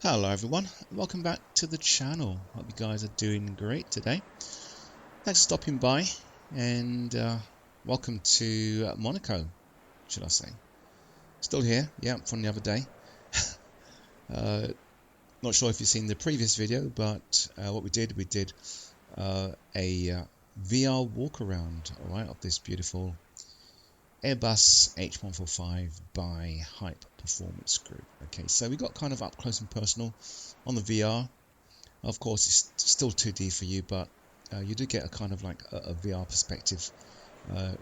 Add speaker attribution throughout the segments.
Speaker 1: Hello everyone, welcome back to the channel. Hope you guys are doing great today. Thanks for stopping by, and welcome to Monaco, should I say. Still here, yeah, from the other day. Not sure if you've seen the previous video, but what we did a VR walk around, alright, of this beautiful Airbus H145 by Hype Performance Group. Okay, so we got kind of up close and personal on the VR. Of course, it's still 2D for you, but you do get a kind of like a VR perspective.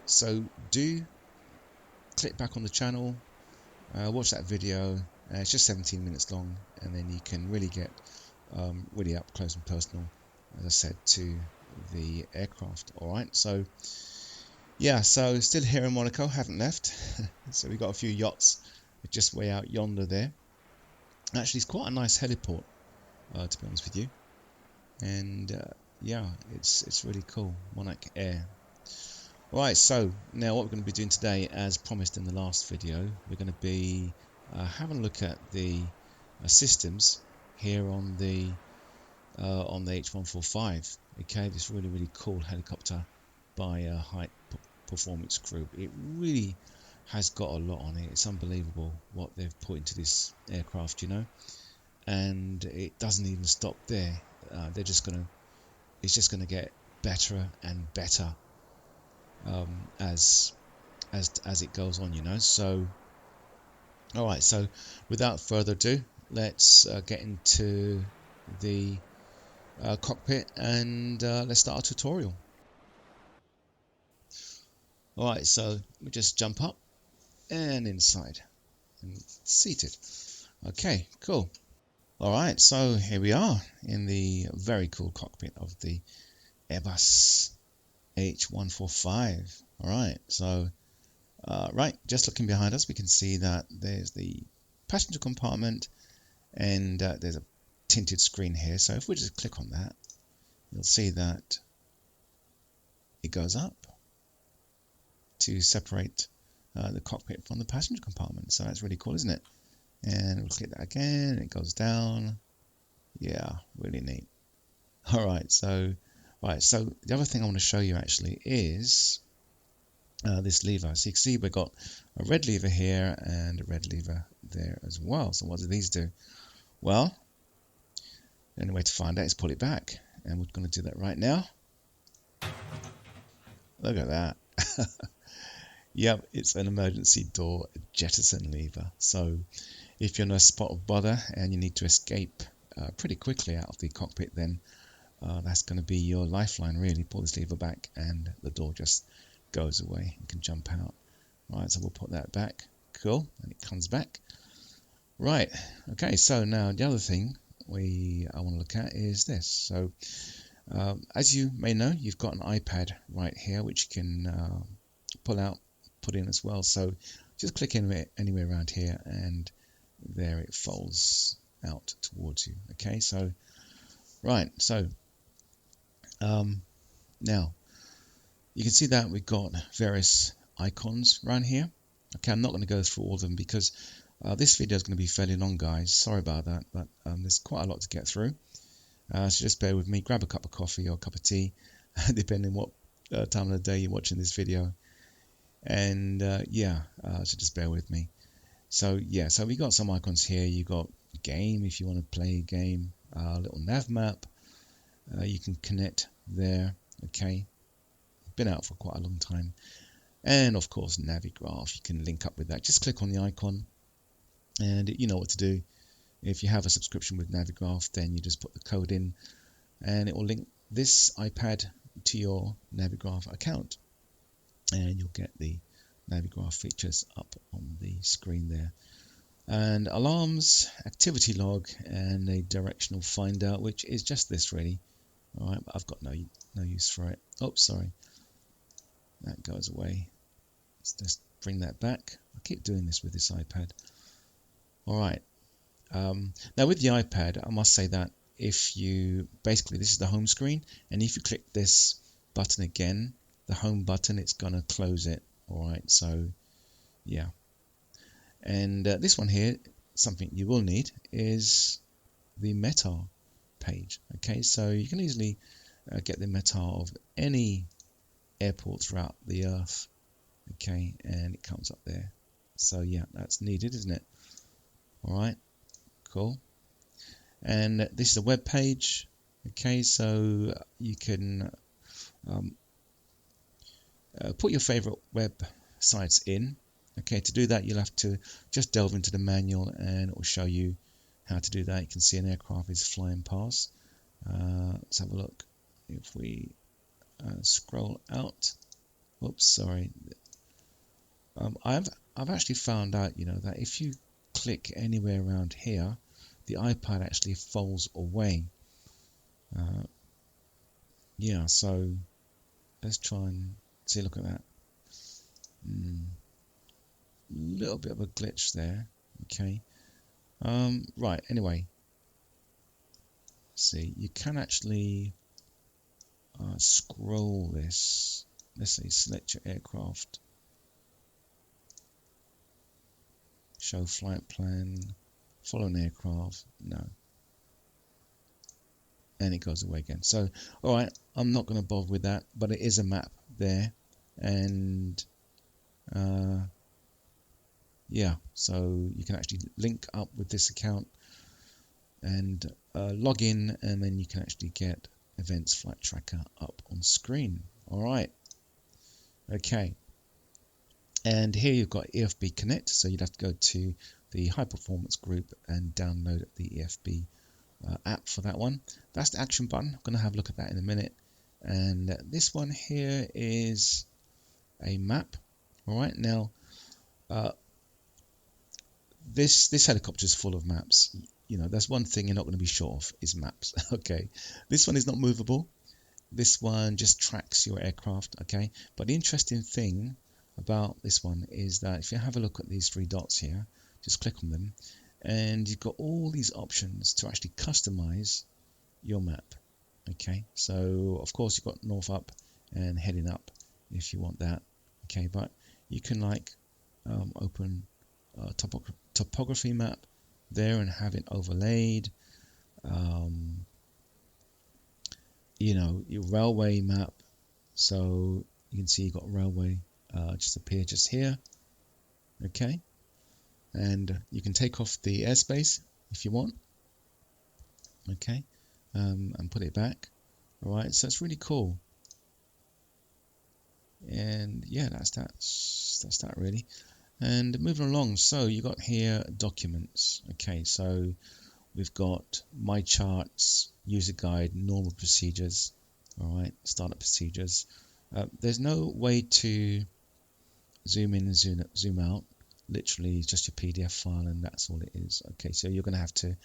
Speaker 1: So do click back on the channel, watch that video. It's just 17 minutes long, and then you can really get really up close and personal, as I said, to the aircraft. All right, so yeah, so still here in Monaco, haven't left. So we got a few yachts just way out yonder there. Actually, it's quite a nice heliport, to be honest with you. And yeah, it's really cool. Monarch Air. Alright, so now what we're going to be doing today, as promised in the last video, we're going to be having a look at the systems here on the H145. Okay, this really cool helicopter by Hype Performance Group. It really has got a lot on it. It's unbelievable what they've put into this aircraft, you know. And it doesn't even stop there. It's just gonna get better and better as it goes on, you know. So, all right. So, without further ado, let's get into the cockpit and let's start our tutorial. Alright, so we just jump up and inside and seated. Okay, cool. Alright, so here we are in the very cool cockpit of the Airbus H145. Alright, so right, just looking behind us, we can see that there's the passenger compartment, and there's a tinted screen here. So if we just click on that, you'll see that it goes up to separate the cockpit from the passenger compartment. So that's really cool, isn't it? And we'll click that again, it goes down. Yeah, really neat. Alright, so the other thing I want to show you actually is this lever. So you can see we've got a red lever here and a red lever there as well. So what do these do? Well, the only way to find out is pull it back, and we're going to do that right now. Look at that. Yep, it's an emergency door jettison lever. So if you're in a spot of bother and you need to escape pretty quickly out of the cockpit, then that's going to be your lifeline, really. Pull this lever back and the door just goes away. You can jump out. Right, so we'll put that back. Cool, and it comes back. Right, okay, so now the other thing I want to look at is this. So as you may know, you've got an iPad right here which you can pull out, put in as well. So just click anywhere around here, and there it folds out towards you. Okay, so right, so now you can see that we've got various icons around here. Okay, I'm not going to go through all of them because this video is going to be fairly long, guys. Sorry about that, but there's quite a lot to get through. So just bear with me. Grab a cup of coffee or a cup of tea, depending what time of the day you're watching this video. And yeah, so just bear with me. So yeah, so we got some icons here. You got game if you want to play a game, little nav map. You can connect there. Okay, been out for quite a long time. And of course, Navigraph. You can link up with that. Just click on the icon, and you know what to do. If you have a subscription with Navigraph, then you just put the code in, and it will link this iPad to your Navigraph account, and you'll get the Navigraph features up on the screen there. And alarms, activity log, and a directional finder, which is just this really. All right, but I've got no use for it. Oh, sorry, that goes away. Let's just bring that back. I keep doing this with this iPad. All right. Now with the iPad, I must say that if you basically, this is the home screen, and if you click this button again, the home button, it's gonna close it. All right, so yeah. And this one here, something you will need is the METAR page. Okay, so you can easily get the METAR of any airport throughout the earth. Okay, and it comes up there. So yeah, that's needed, isn't it? All right, cool. And this is a web page. Okay, so you can put your favorite websites in. Okay, to do that you'll have to just delve into the manual and it will show you how to do that. You can see an aircraft is flying past. Let's have a look. If we scroll out, oops, sorry. I've actually found out, you know, that if you click anywhere around here, the iPad actually folds away. Yeah, so let's try and see. Look at that. Little bit of a glitch there. Okay. Right. Anyway, see, you can actually scroll this. Let's say select your aircraft, show flight plan, follow an aircraft. No. And it goes away again. So, all right, I'm not going to bother with that, but it is a map there, and yeah, so you can actually link up with this account and log in, and then you can actually get Events Flight Tracker up on screen. All right, okay, and here you've got EFB Connect, so you'd have to go to the High Performance group and download the EFB app for that one. That's the action button. I'm going to have a look at that in a minute. And this one here is a map. All right, now this helicopter is full of maps. You know, that's one thing you're not going to be short of is maps. Okay, this one is not movable. This one just tracks your aircraft. Okay, but the interesting thing about this one is that if you have a look at these three dots here, just click on them, and you've got all these options to actually customize your map. Okay, so of course you've got north up and heading up if you want that. Okay, but you can like open a topography map there and have it overlaid. You know, your railway map, so you can see you've got railway just appear just here. Okay, and you can take off the airspace if you want. Okay, and put it back. All right, so it's really cool. And yeah, that's that really. And moving along, so you got here documents. Okay, so we've got my charts, user guide, normal procedures. All right, startup procedures. There's no way to zoom in and zoom out. Literally just your PDF file, and that's all it is. Okay, so you're going to have to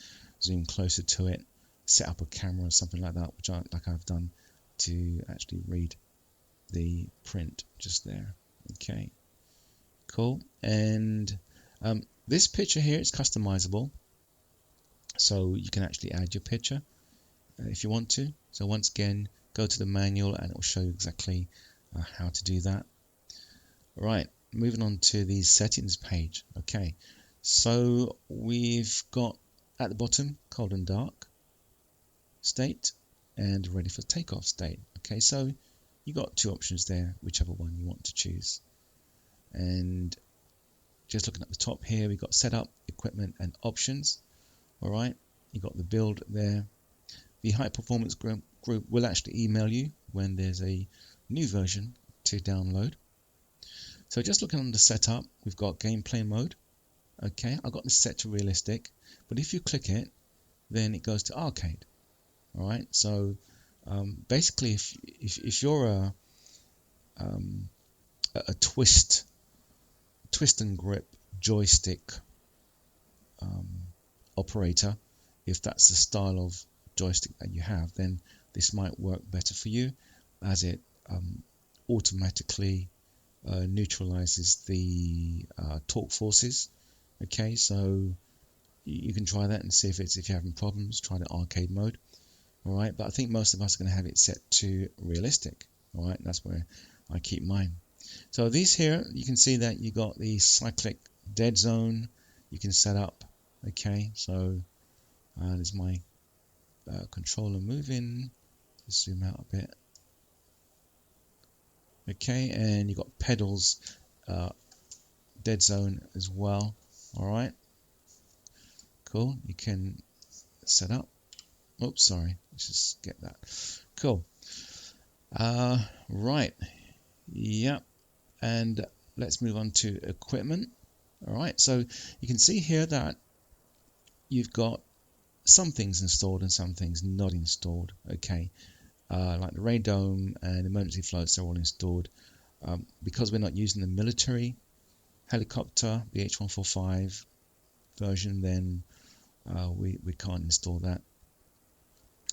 Speaker 1: zoom closer to it, set up a camera or something like that, which I've done to actually read the print just there. Okay, cool. And this picture here is customizable, so you can actually add your picture if you want to. So once again, go to the manual and it will show you exactly how to do that. All right, moving on to the settings page. Okay, so we've got at the bottom cold and dark state and ready for takeoff state. Okay, so you got two options there, whichever one you want to choose. And just looking at the top here, we've got setup, equipment, and options. All right, you got the build there. The high performance group will actually email you when there's a new version to download. So just looking on the setup, we've got gameplay mode. Okay, I've got this set to realistic, but if you click it, then it goes to arcade. All right, so basically, if you're a twist and grip joystick operator, if that's the style of joystick that you have, then this might work better for you, as it automatically neutralizes the torque forces. Okay, so you can try that and see if you're having problems. Try the arcade mode. All right, but I think most of us are going to have it set to realistic. All right, that's where I keep mine. So these here, you can see that you got the cyclic dead zone. You can set up. Okay, so There's my controller moving. Just zoom out a bit. Okay, and you've got pedals, dead zone as well. Alright, cool. You can set up. Oops, sorry. Let's just get that. Cool. Right. Yep. And let's move on to equipment. Alright, so you can see here that you've got some things installed and some things not installed. Okay. Like the radome and emergency floats are all installed. Because we're not using the military helicopter, the H145 version, then we can't install that.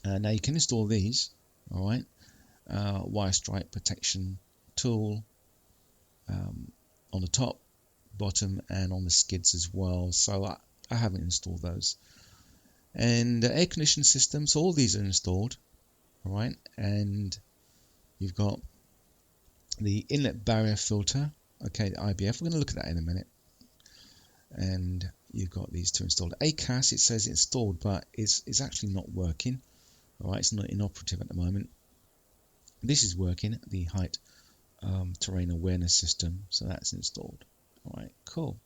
Speaker 1: Now you can install these, all right. Wire strike protection tool on the top, bottom, and on the skids as well. So I haven't installed those. And air conditioning system. So all these are installed. All right, and you've got the inlet barrier filter, okay, the IBF. We're going to look at that in a minute. And you've got these two installed. ACAS, it says installed, but it's actually not working. All right, it's not inoperative at the moment. This is working, the height terrain awareness system, so that's installed. All right, cool.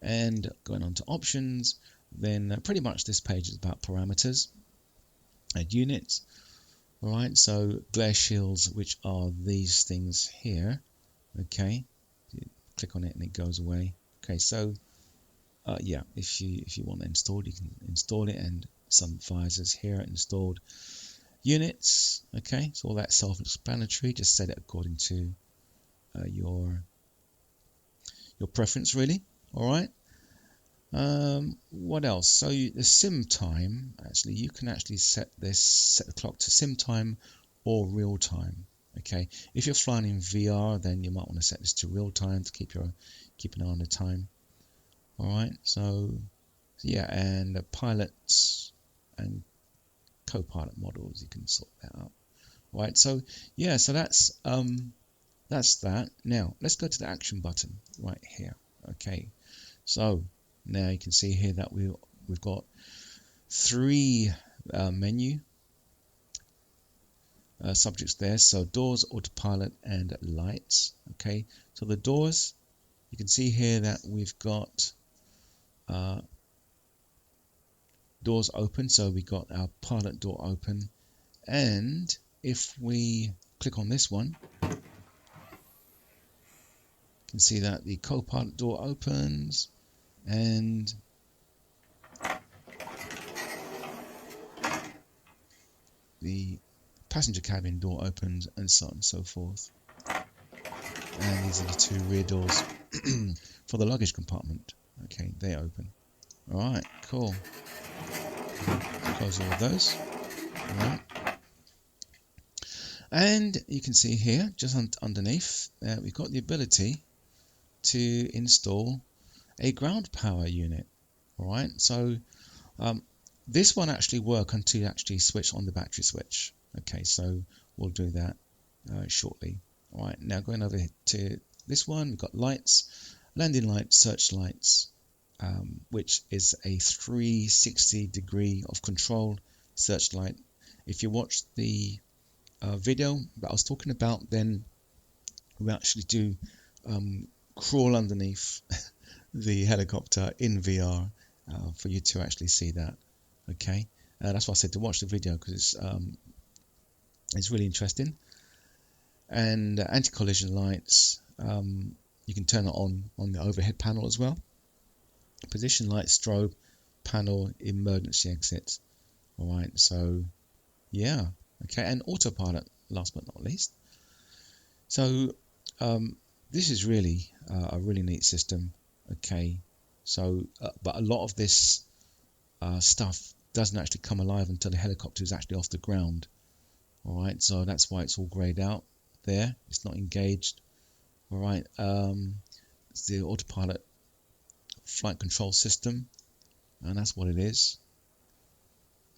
Speaker 1: And going on to options, then pretty much this page is about parameters and units. All right, so glare shields, which are these things here. Okay, you click on it and it goes away. Okay, so yeah, if you want it installed, you can install it, and some visors here are installed. Units, okay, so all that's self-explanatory. Just set it according to your preference, really. All right. What else? So the sim time, actually, you can actually set the clock to sim time or real time. Okay, if you're flying in VR, then you might want to set this to real time to keep an eye on the time. All right. So yeah, and the pilots and co-pilot models, you can sort that out. All right. So yeah, so that's that. Now let's go to the action button right here. Okay. So now you can see here that we've got three menu subjects there. So doors, autopilot, and lights. Okay, so the doors, you can see here that we've got doors open. So we got our pilot door open, and if we click on this one, you can see that the co-pilot door opens, and the passenger cabin door opens, and so on and so forth. And these are the two rear doors for the luggage compartment. Okay, they open. Alright, cool. Close all of those. Alright. And you can see here, just underneath, we've got the ability to install a ground power unit. Alright, so this one actually work until you actually switch on the battery switch. Okay, so we'll do that shortly. Alright, now going over to this one, we've got lights, landing lights, search lights, which is a 360 degree of control searchlight. If you watch the video that I was talking about, then we actually do crawl underneath the helicopter in VR for you to actually see that. Okay, that's why I said to watch the video, because it's really interesting. And anti-collision lights, you can turn it on the overhead panel as well. Position light, strobe, panel, emergency exit. All right, so yeah, okay, and autopilot, last but not least. So this is really a really neat system. Okay, so but a lot of this stuff doesn't actually come alive until the helicopter is actually off the ground. All right, so that's why it's all grayed out there. It's not engaged. All right, it's the autopilot flight control system, and that's what it is.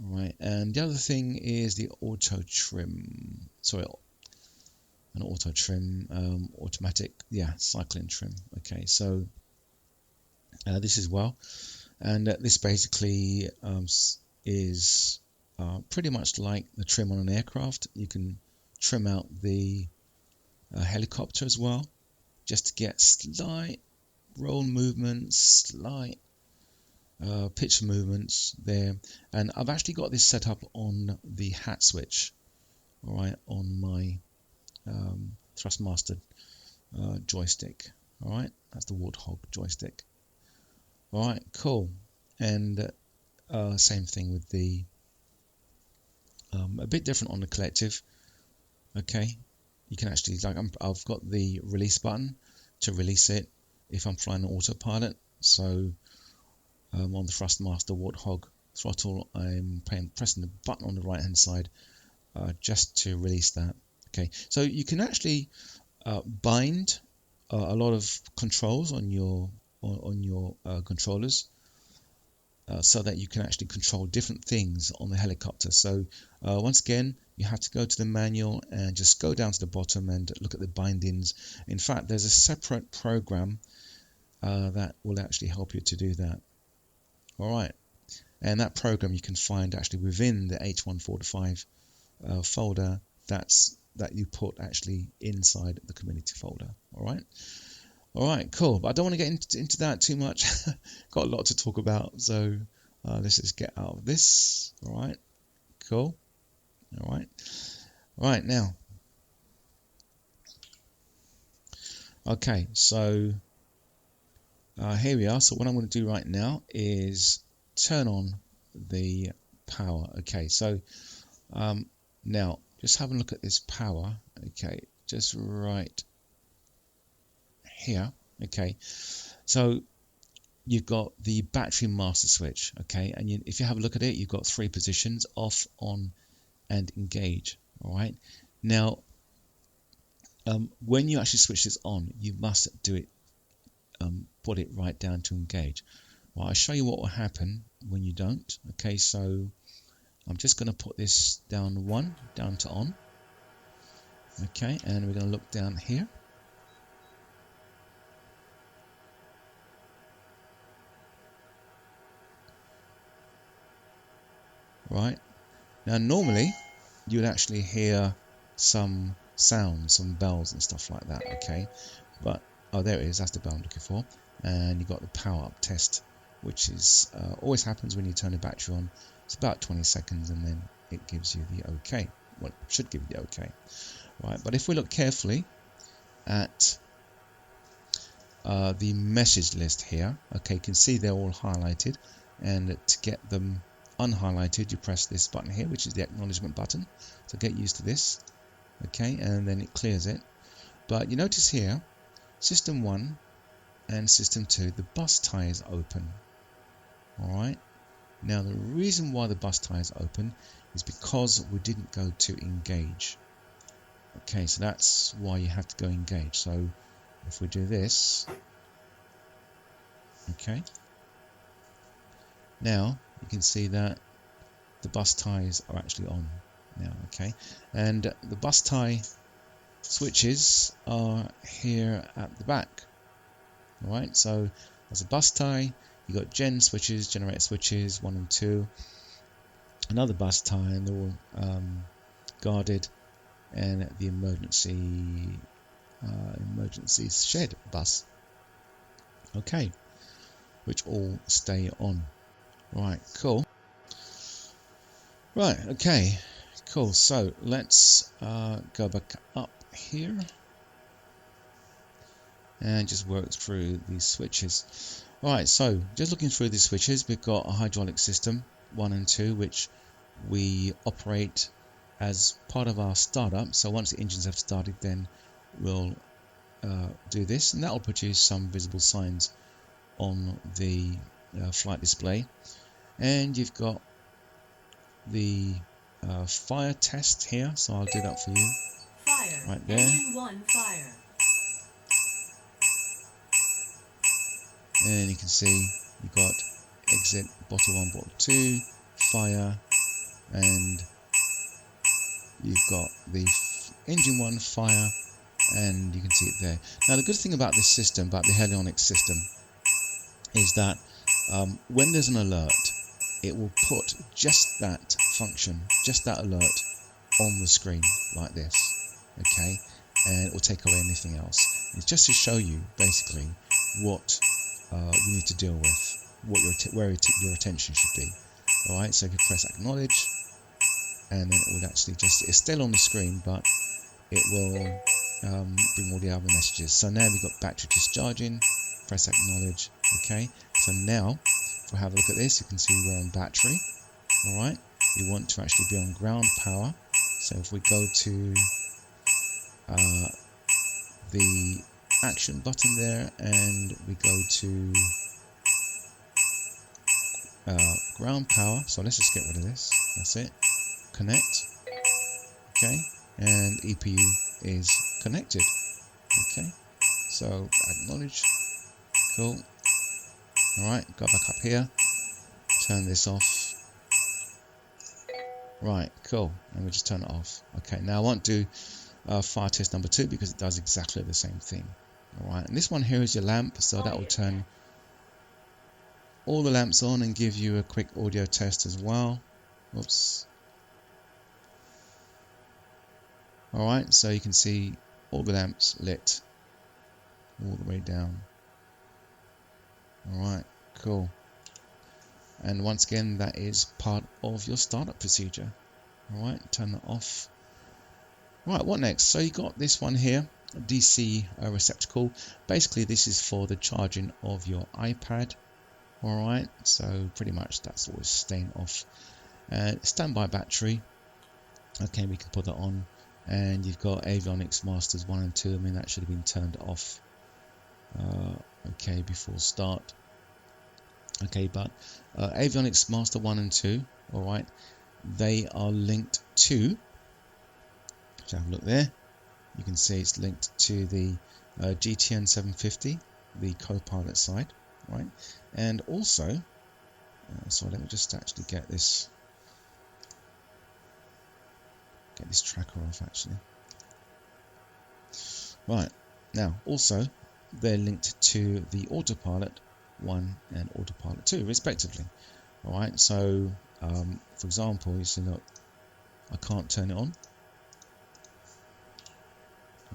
Speaker 1: All right, and the other thing is the auto trim. Sorry, an auto trim, automatic, yeah, cycling trim. Okay, so this as well, and this basically is pretty much like the trim on an aircraft. You can trim out the helicopter as well, just to get slight roll movements, slight pitch movements there. And I've actually got this set up on the hat switch, all right, on my Thrustmaster joystick. All right, that's the Warthog joystick. All right, cool. And same thing with the a bit different on the collective. Okay, you can actually, like, I've got the release button to release it if I'm flying an autopilot. So on the Thrustmaster Warthog throttle, I'm pressing the button on the right hand side just to release that. Okay, so you can actually bind a lot of controls on your controllers, so that you can actually control different things on the helicopter. So once again, you have to go to the manual and just go down to the bottom and look at the bindings. In fact, there's a separate program that will actually help you to do that. All right, and that program you can find actually within the H145 folder that you put actually inside the community folder. All right, cool. But I don't want to get into that too much. Got a lot to talk about, so let's just get out of this. All right, cool. All right, now. Okay, so here we are. So what I'm going to do right now is turn on the power. Okay, so now just have a look at this power. Okay, just right here. Okay, so you've got the battery master switch. Okay, and if you have a look at it, you've got 3 positions: off, on, and engage. All right, now when you actually switch this on, you must do it, put it right down to engage. Well, I'll show you what will happen when you don't. Okay, so I'm just going to put this down to on. Okay, and we're going to look down here. Right, now normally you would actually hear some sounds, some bells and stuff like that. Okay, but oh, there it is, that's the bell I'm looking for. And you've got the power up test, which is always happens when you turn the battery on. It's about 20 seconds and then it gives you the OK. Well, it should give you the OK. Right, but if we look carefully at the message list here, okay, you can see they're all highlighted, and to get them unhighlighted, you press this button here, which is the acknowledgement button. So get used to this. Okay, and then it clears it. But you notice here, System 1 and System 2, the bus tie is open. Alright, now the reason why the bus tie is open is because we didn't go to engage. Okay, so that's why you have to go engage. So if we do this, okay, now you can see that the bus ties are actually on now. Okay, and the bus tie switches are here at the back. Alright, so as a bus tie, you got generator switches 1 and 2, another bus tie, and they're all guarded, and the emergency shed bus. Okay, which all stay on. Right, cool. Right, okay, cool. So let's go back up here and just work through these switches. Alright, so just looking through these switches, we've got a hydraulic system 1 and 2, which we operate as part of our startup. So once the engines have started, then we'll do this, and that will produce some visible signs on the flight display. And you've got the fire test here, so I'll do that for you.
Speaker 2: Fire.
Speaker 1: Right there.
Speaker 2: Engine 1 fire.
Speaker 1: And you can see you've got exit bottle 1, bottle 2, fire, and you've got the engine 1 fire, and you can see it there. Now the good thing about this system, about the helionics system, is that when there's an alert, it will put just that function, just that alert on the screen like this, okay, and it will take away anything else. It's just to show you basically what you need to deal with, what where your attention should be. All right, so if you press acknowledge, and then it will actually it's still on the screen, but it will bring all the other messages. So now we've got battery discharging, press acknowledge, okay. So now if we have a look at this, you can see we're on battery. All right, we want to actually be on ground power. So if we go to the action button there, and we go to ground power, so let's just get rid of this, that's it, connect, okay, and EPU is connected, okay, so acknowledge, cool. Alright, go back up here, turn this off, right, cool, and we just turn it off. Okay, now I won't do fire test number 2 because it does exactly the same thing. Alright, and this one here is your lamp, so that will turn all the lamps on and give you a quick audio test as well. Oops. Alright, so you can see all the lamps lit all the way down. Alright, cool. And once again, that is part of your startup procedure. Alright, turn that off. Right, what next? So you got this one here, a DC receptacle. Basically, this is for the charging of your iPad. Alright, so pretty much that's always staying off. Standby battery. Okay, we can put that on. And you've got avionics masters 1 and 2. I mean, that should have been turned off. Okay, before start. Okay, but avionics master 1 and 2, alright, they are linked to, let's have a look there, you can see it's linked to the GTN 750, the co-pilot side, right, and also, so let me just actually get this tracker off actually. Right, now also they're linked to the autopilot 1 and autopilot 2 respectively. Alright, so for example, you see, look, I can't turn it on.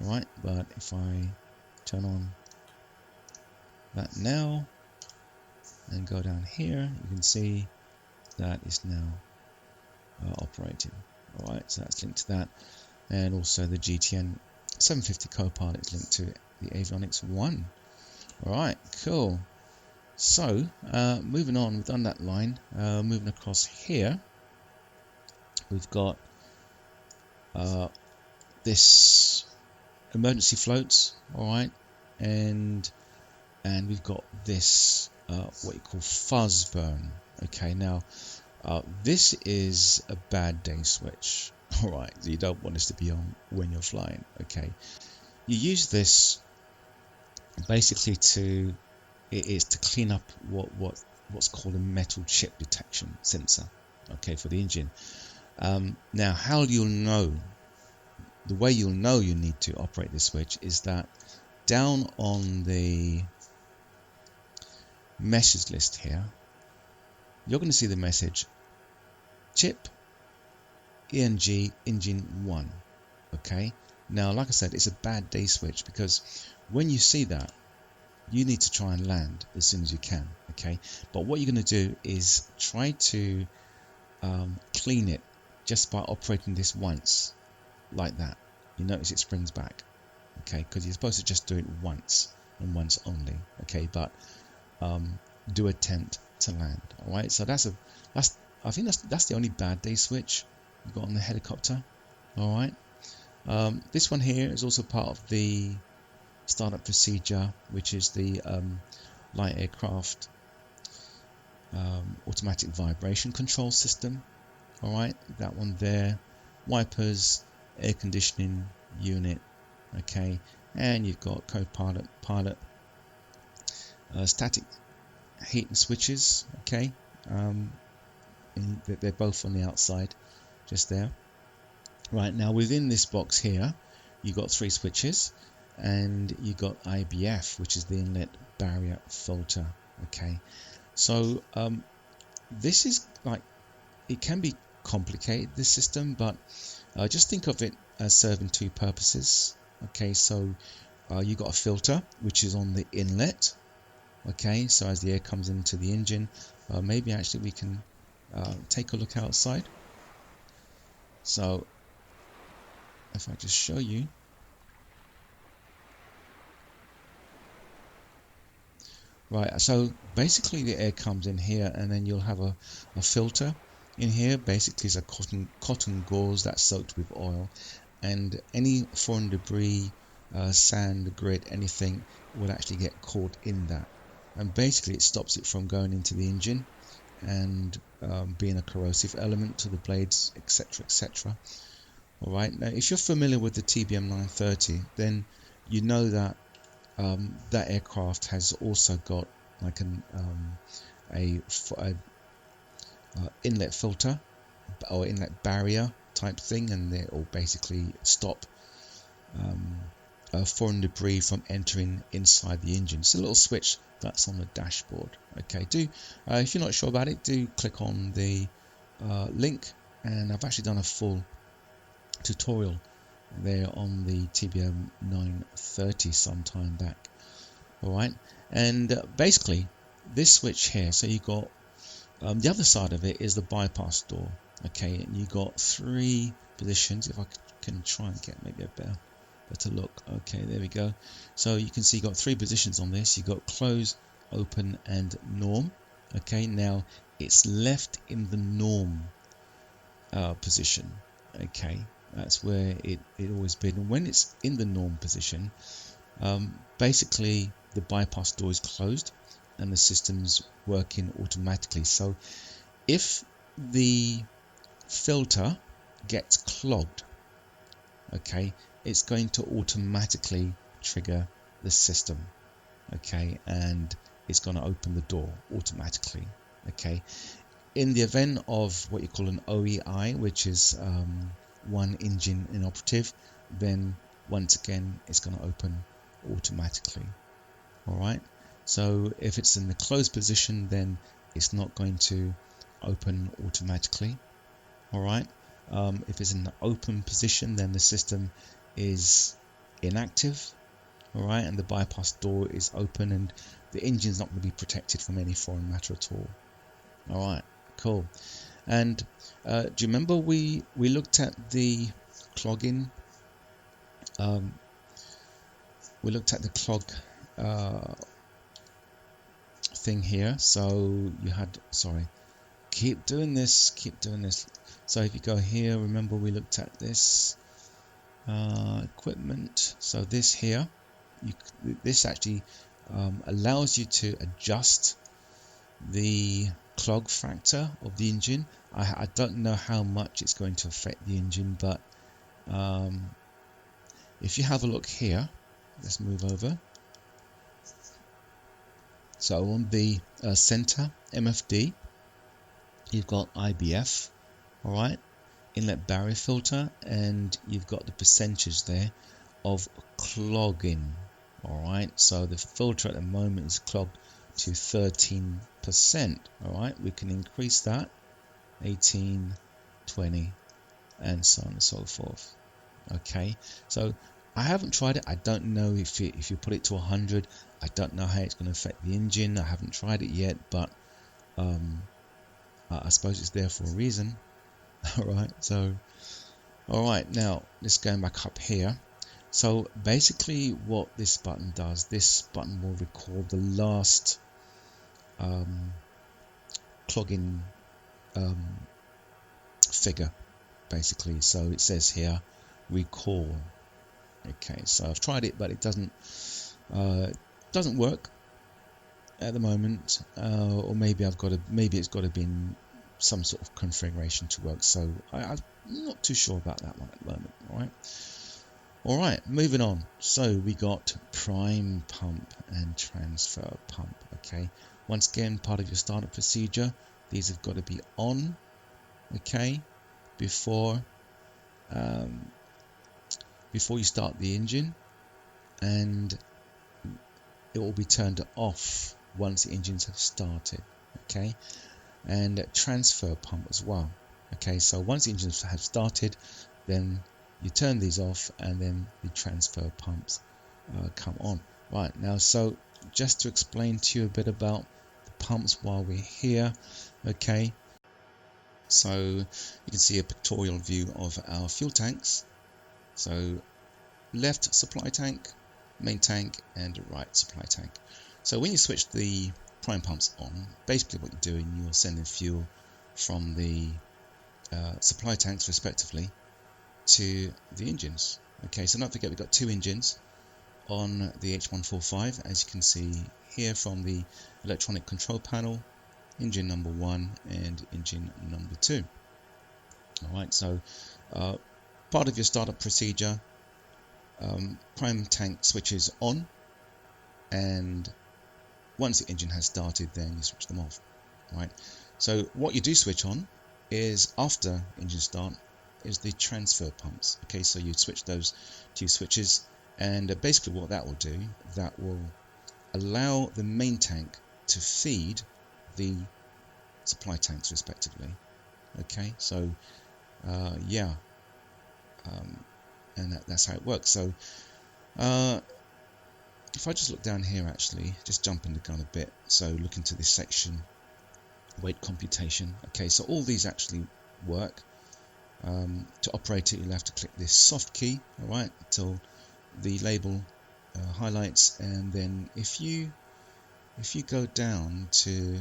Speaker 1: Alright, but if I turn on that now and go down here, you can see that is now operating. Alright, so that's linked to that, and also the GTN 750 Copilot is linked to the Avionics 1. Alright, cool. So, moving on, we've done that line. Moving across here, we've got this emergency floats, alright, and we've got this what you call fuzz burn. Okay, now this is a bad day switch. Alright, you don't want this to be on when you're flying. Okay, you use this basically to clean up what's called a metal chip detection sensor, okay, for the engine. Now, how you'll know, the way you'll know you need to operate this switch is that down on the message list here, you're going to see the message chip ENG engine 1. Okay, now like I said, it's a bad day switch because when you see that, you need to try and land as soon as you can. Okay, but what you're going to do is try to clean it just by operating this once, like that. You notice it springs back. Okay, because you're supposed to just do it once and once only. Okay, but do attempt to land. All right, so I think that's the only bad day switch you've got on the helicopter. All right, this one here is also part of the startup procedure, which is the light aircraft automatic vibration control system. All right, that one there, wipers, air conditioning unit. Okay, and you've got co-pilot, pilot, static heating switches. Okay, and they're both on the outside, just there. Right, now within this box here, you've got 3 switches, and you got IBF, which is the Inlet Barrier Filter. Okay, so this is like, it can be complicated, this system, but just think of it as serving two purposes. Okay, so you got a filter which is on the inlet. Okay, so as the air comes into the engine, maybe actually we can take a look outside. So if I just show you, right, so basically the air comes in here, and then you'll have a filter in here. Basically it's a cotton gauze that's soaked with oil, and any foreign debris, sand, grit, anything will actually get caught in that, and basically it stops it from going into the engine and being a corrosive element to the blades, etc, etc. Alright, now if you're familiar with the TBM 930, then you know that that aircraft has also got like an inlet filter or inlet barrier type thing, and it will basically stop foreign debris from entering inside the engine. It's a little switch that's on the dashboard. Okay, if you're not sure about it, do click on the link, and I've actually done a full tutorial there on the TBM 930 some time back. Alright, and basically this switch here, so you got the other side of it is the bypass door. Okay, and you got three positions. If I can try and get maybe a better look. Okay, there we go. So you can see you got three positions on this. You got close, open, and norm. Okay, now it's left in the norm position. Okay, that's where it always been. And when it's in the norm position, basically the bypass door is closed and the system's working automatically. So if the filter gets clogged, okay, it's going to automatically trigger the system, okay, and it's going to open the door automatically. Okay, in the event of what you call an OEI, which is one engine inoperative, then once again it's going to open automatically. Alright, so if it's in the closed position, then it's not going to open automatically. Alright, if it's in the open position, then the system is inactive. Alright, and the bypass door is open, and the engine's not going to be protected from any foreign matter at all. Alright, cool. And do you remember we looked at the clogging? We looked at the clog thing here. So you had, sorry, keep doing this. So if you go here, remember we looked at this equipment. So this here, this actually allows you to adjust the clog factor of the engine. I don't know how much it's going to affect the engine, but if you have a look here, let's move over. So on the center MFD, you've got IBF, alright, inlet barrier filter, and you've got the percentage there of clogging. Alright, so the filter at the moment is clogged to 13%. Alright, we can increase that 18, 20, and so on and so forth. Okay, so I haven't tried it. I don't know if you put it to 100, I don't know how it's going to affect the engine. I haven't tried it yet, but I suppose it's there for a reason. Alright, so alright, now let's go back up here. So basically what this button does, this button will record the last clogging figure, basically. So it says here recall. Okay, so I've tried it, but it doesn't work at the moment, or maybe it's got to be in some sort of configuration to work. So I'm not too sure about that one at the moment. All right, moving on. So we got prime pump and transfer pump. Okay, once again, part of your startup procedure. These have got to be on. Okay, before you start the engine, and it will be turned off once the engines have started. Okay, and transfer pump as well. Okay, so once the engines have started, then you turn these off and then the transfer pumps come on. Right, now so just to explain to you a bit about the pumps while we're here. Okay, so you can see a pictorial view of our fuel tanks. So left supply tank, main tank, and right supply tank. So when you switch the prime pumps on, basically what you're doing, you're sending fuel from the supply tanks respectively to the engines. Okay, so don't forget we've got two engines on the H145, as you can see here from the electronic control panel, engine number 1 and engine number 2. Alright, so part of your startup procedure, prime tank switches on, and once the engine has started, then you switch them off. Right, so what you do switch on is after engine start is the transfer pumps. Okay, so you switch those two switches, and basically what that will do, that will allow the main tank to feed the supply tanks respectively. Okay, so yeah, and that's how it works. So if I just look down here, actually just jumping the gun a bit, so look into this section, weight computation. Okay, so all these actually work. To operate it, you'll have to click this soft key, alright, until the label highlights, and then if you go down to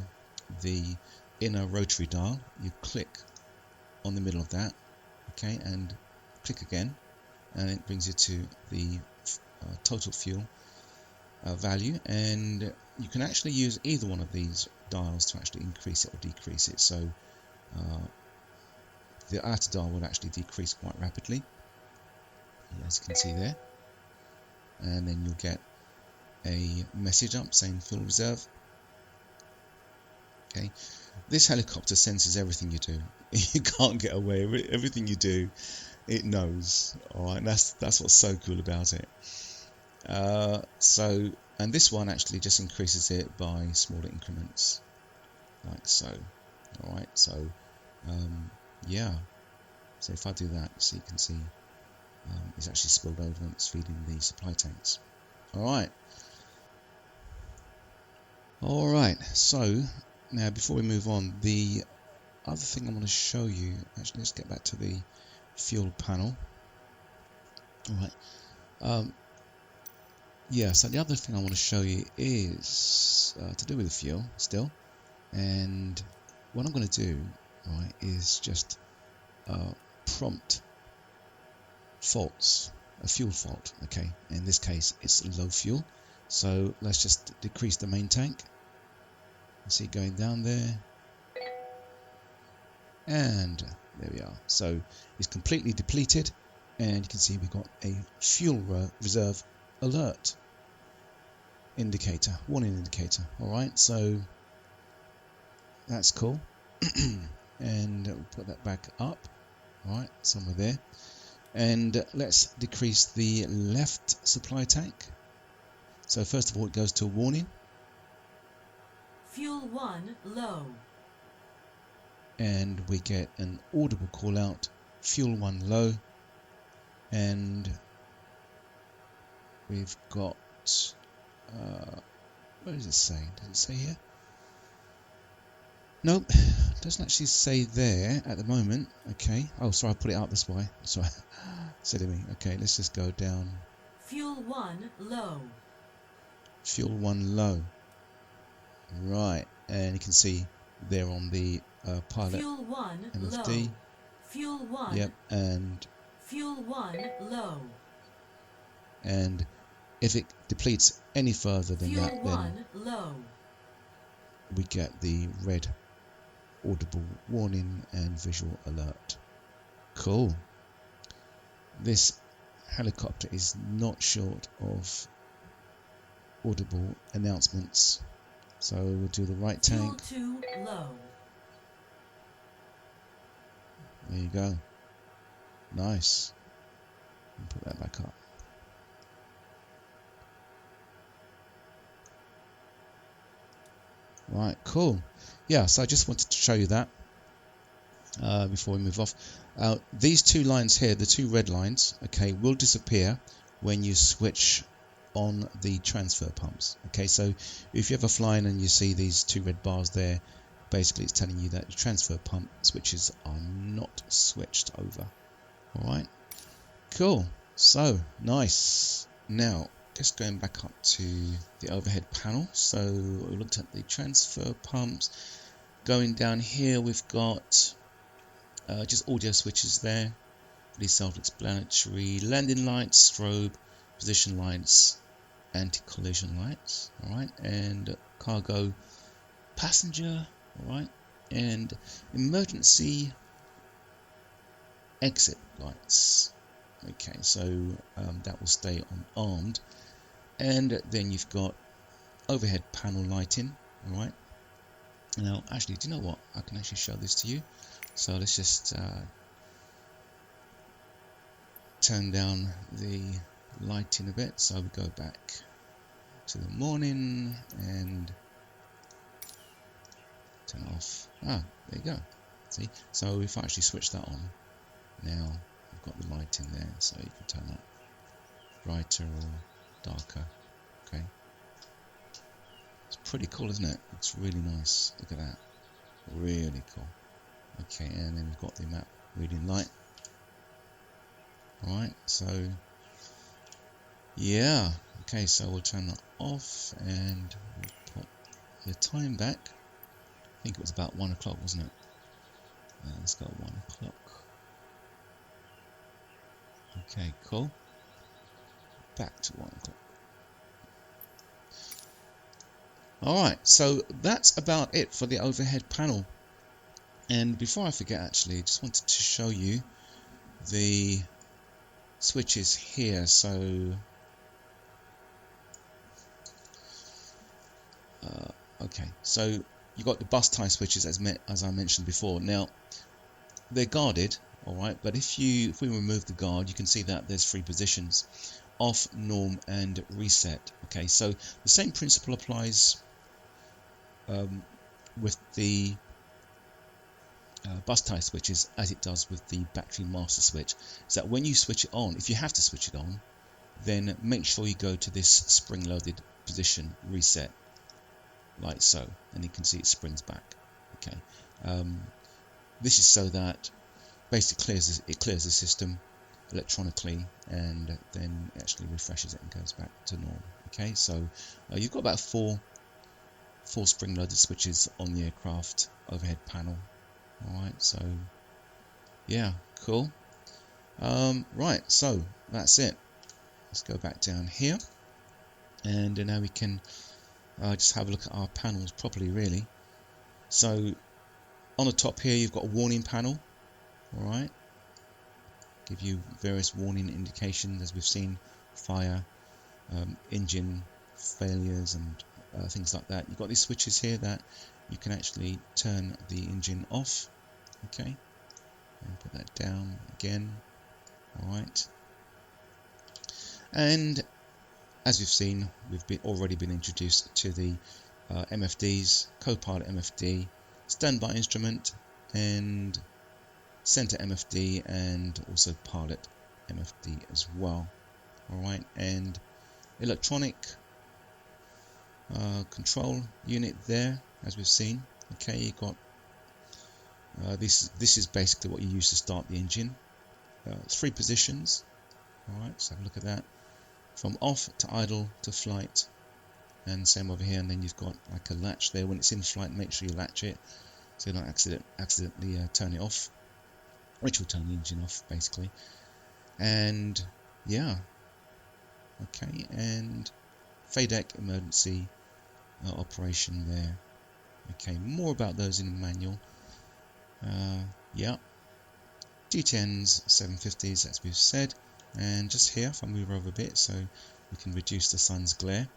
Speaker 1: the inner rotary dial, you click on the middle of that, okay, and click again, and it brings you to the total fuel value, and you can actually use either one of these dials to actually increase it or decrease it. So the outer dial will actually decrease quite rapidly, as you can see there, and then you'll get a message up saying fuel reserve. Okay, this helicopter senses everything you do. You can't get away with it. Everything you do, it knows. All right, that's what's so cool about it. So, and this one actually just increases it by smaller increments, like so. All right, so yeah. So if I do that, so you can see it's actually spilled over and it's feeding the supply tanks. All right. So now, before we move on, the other thing I want to show you, actually, let's get back to the fuel panel. All right. Yeah. So the other thing I want to show you is to do with the fuel still, and what I'm going to do, right, is just prompt faults, a fuel fault. Okay, in this case it's low fuel, so let's just decrease the main tank. You see going down there, and there we are. So it's completely depleted, and you can see we've got a fuel reserve alert indicator, warning indicator. All right, so that's cool. And we'll put that back up. All right, somewhere there, and let's decrease the left supply tank. So first of all, it goes to warning.
Speaker 2: Fuel 1 low.
Speaker 1: And we get an audible call out, fuel 1 low, and we've got what does it say? Does it say here? Nope, doesn't actually say there at the moment. Okay. Oh, sorry, I put it out this way. Sorry, silly me. Okay, let's just go down.
Speaker 2: Fuel 1 low.
Speaker 1: Fuel 1 low. Right, and you can see there on the pilot
Speaker 2: Fuel 1
Speaker 1: MFD.
Speaker 2: low. Fuel 1.
Speaker 1: Yep, and
Speaker 2: Fuel 1 low.
Speaker 1: And if it depletes any further than
Speaker 2: Fuel
Speaker 1: that,
Speaker 2: 1 low.
Speaker 1: we get the red audible warning and visual alert. Cool. This helicopter is not short of audible announcements. So we'll do the right tank.
Speaker 2: Fuel 2 low.
Speaker 1: There you go. Nice. And put that back up. Right, cool. Yeah, so I just wanted to show you that before we move off. These two lines here, the two red lines, okay, will disappear when you switch on the transfer pumps. Okay, so if you're ever flying and you see these two red bars there, basically it's telling you that the transfer pump switches are not switched over. Alright, cool, so nice. Now just going back up to the overhead panel, so we looked at the transfer pumps. Going down here we've got just audio switches there, pretty self-explanatory. Landing lights, strobe, position lights, anti-collision lights, alright, and cargo, passenger, alright, and emergency exit lights. Okay, so that will stay on armed. And then you've got overhead panel lighting, alright. Now actually, do you know what, I can actually show this to you. So let's just turn down the lighting a bit. So we go back to the morning and turn off. Ah, there you go. See, so if I actually switch that on, now I've got the light in there, so you can turn that brighter or darker. Okay, it's pretty cool, isn't it? It's really nice. Look at that, really cool. Okay, and then we've got the map reading light. Alright, so yeah, okay, so we'll turn that off and we'll put the time back. I think it was about 1 o'clock, wasn't it? Let's go 1 o'clock. Okay, cool. Back to 1 o'clock. Alright, so that's about it for the overhead panel. And before I forget, actually, I just wanted to show you the switches here. So okay, so you got the bus tie switches as I mentioned before. Now they're guarded, all right, but if we remove the guard, you can see that there's 3 positions: off, norm, and reset. Okay, so the same principle applies with the bus tie switches as it does with the battery master switch. So that when you switch it on, if you have to switch it on, then make sure you go to this spring loaded position reset, like so, and you can see it springs back. Okay, this is so that basically it clears the system electronically, and then actually refreshes it and goes back to normal. Okay, so you've got about four spring loaded switches on the aircraft overhead panel. Alright, so yeah, cool. Right, so that's it. Let's go back down here, and now we can just have a look at our panels properly, really. So on the top here you've got a warning panel, alright, give you various warning indications, as we've seen: fire, engine failures, and things like that. You've got these switches here that you can actually turn the engine off. Okay, and put that down again. Alright, and as we've seen, we've already been introduced to the MFDs, co-pilot MFD, standby instrument, and center MFD, and also pilot MFD as well. Alright, and electronic control unit there, as we've seen. Okay, you've got this is basically what you use to start the engine. 3 positions. Alright, so have a look at that. From off to idle to flight, and same over here. And then you've got like a latch there. When it's in flight, make sure you latch it so you don't accidentally turn it off, which will turn the engine off basically. And yeah, okay, and FADEC emergency operation there. Okay, more about those in the manual. Yeah, D10s, 750s, as we've said. And just here, if I move over a bit so we can reduce the sun's glare,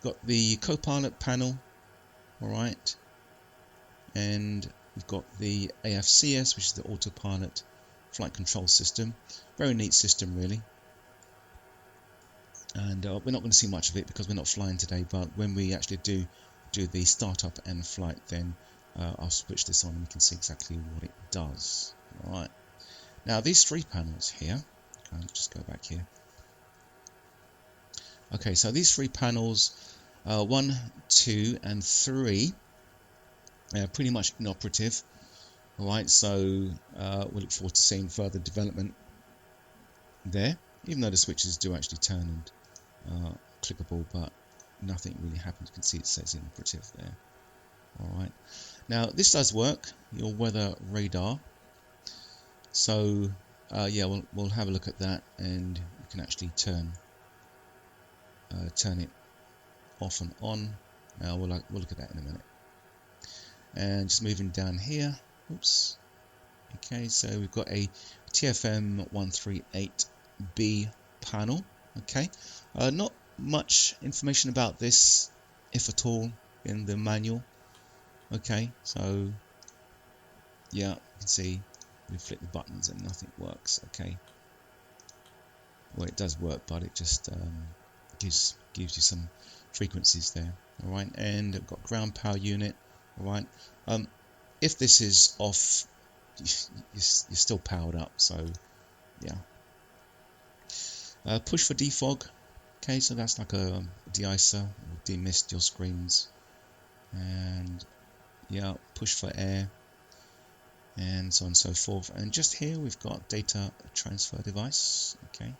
Speaker 1: got the co-pilot panel, alright, and we've got the AFCS, which is the autopilot flight control system. Very neat system, really. And we're not going to see much of it because we're not flying today, but when we actually do the startup and flight, then I'll switch this on and we can see exactly what it does. Alright, now these 3 panels here, okay, let's just go back here. Okay, so these 3 panels, 1, 2 and 3, pretty much inoperative. Alright, so we'll look forward to seeing further development there, even though the switches do actually turn and clickable, but nothing really happens. You can see it says inoperative there. Alright, now this does work, your weather radar. So yeah, we'll have a look at that, and you can actually turn it off and on. Now we'll look at that in a minute. And just moving down here, oops. Okay, so we've got a TFM 138B panel. Okay, not much information about this, if at all, in the manual. Okay, so yeah, you can see we flick the buttons and nothing works. Okay, well, it does work, but it just gives you some frequencies there. All right, and I've got ground power unit. All right, if this is off, you're still powered up. So yeah, push for defog. Okay, so that's like a de-icer, demist your screens, and yeah, push for air, and so on and so forth. And just here we've got data transfer device. Okay,